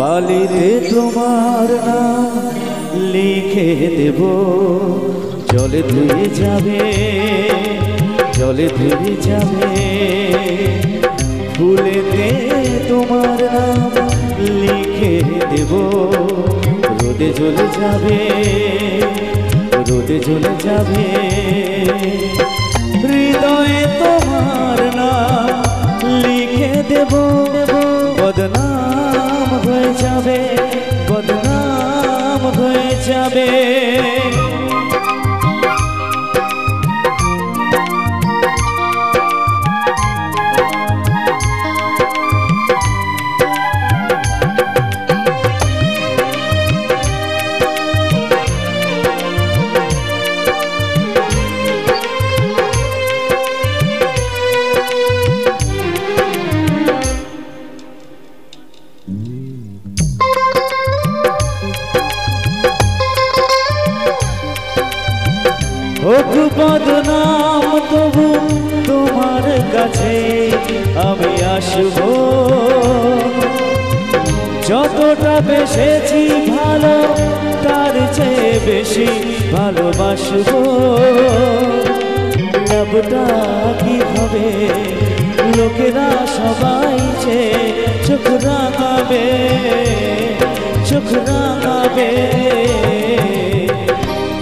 বালিতে তোমার নাম লিখে দেব, জলে ধুয়ে যাবে, জলে ধুয়ে যাবে। ফুলেতে তোমার নাম লিখে দেব, রোদে জ্বলে যাবে, রোদে জ্বলে যাবে। হৃদয়ে তোমার নাম লিখে দেব, বদনাম হয়ে যাবে, বদনাম হয়ে যাবে। হোক বদনাম তবু তোমার কাছে আমি আসব, যতটা বেসেছি ভালো তার চেয়ে বেশি ভালোবাসব। লাভটা কি হবে লোকেরা সবাই চেয়ে চোখ রাঙাবে, চোখ রাঙাবে।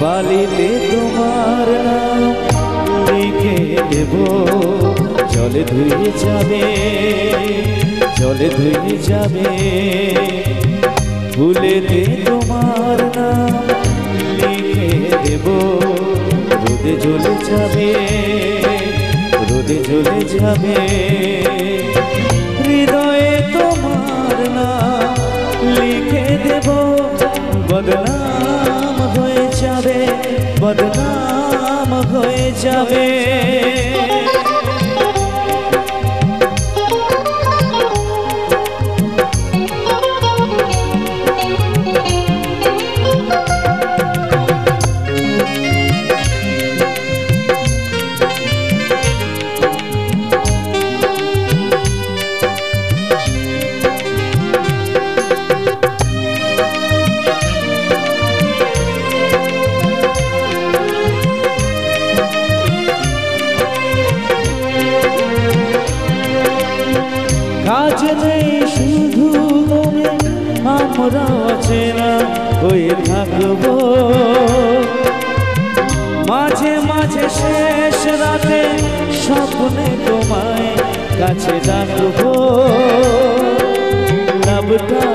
বালিতে তোমার নাম লিখে দেব, জলে ধুয়ে যাবে, জলে ধুয়ে যাবে। ফুলেতে তোমার নাম লিখে দেব, রোদে জ্বলে যাবে, রোদে জ্বলে যাবে। হৃদয়ে তোমার নাম লিখে দেব, বদনাম হয়ে যাবে, বদনাম হয়ে যাবে। কাজ নেই শুধু তুমি আমরা অচেনা হয়ে থাকবো, মাঝে মাঝে শেষ রাতে স্বপ্নে তোমায় কাছে ডাকবো। লাভটা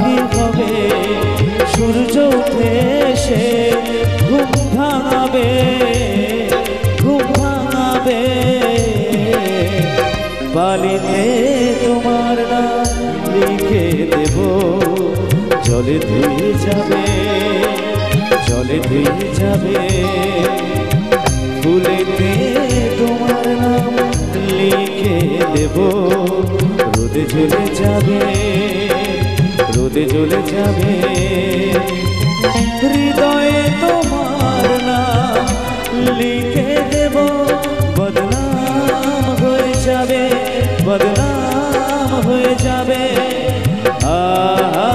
কি হবে সূর্য উঠে এসে ঘুম ভাঙাবে, ঘুম ভাঙাবে। বালিতে তোমার নাম লিখে দেব, জলে ধুয়ে যাবে, জলে ধুয়ে যাবে। ফুলেতে তোমার নাম লিখে দেব, রোদে জ্বলে যাবে, রোদে জ্বলে যাবে। হৃদয়ে তোমার নাম লিখে দেব, বদনাম হয়ে যাবে, বদনাম হয়ে যাবে। আহা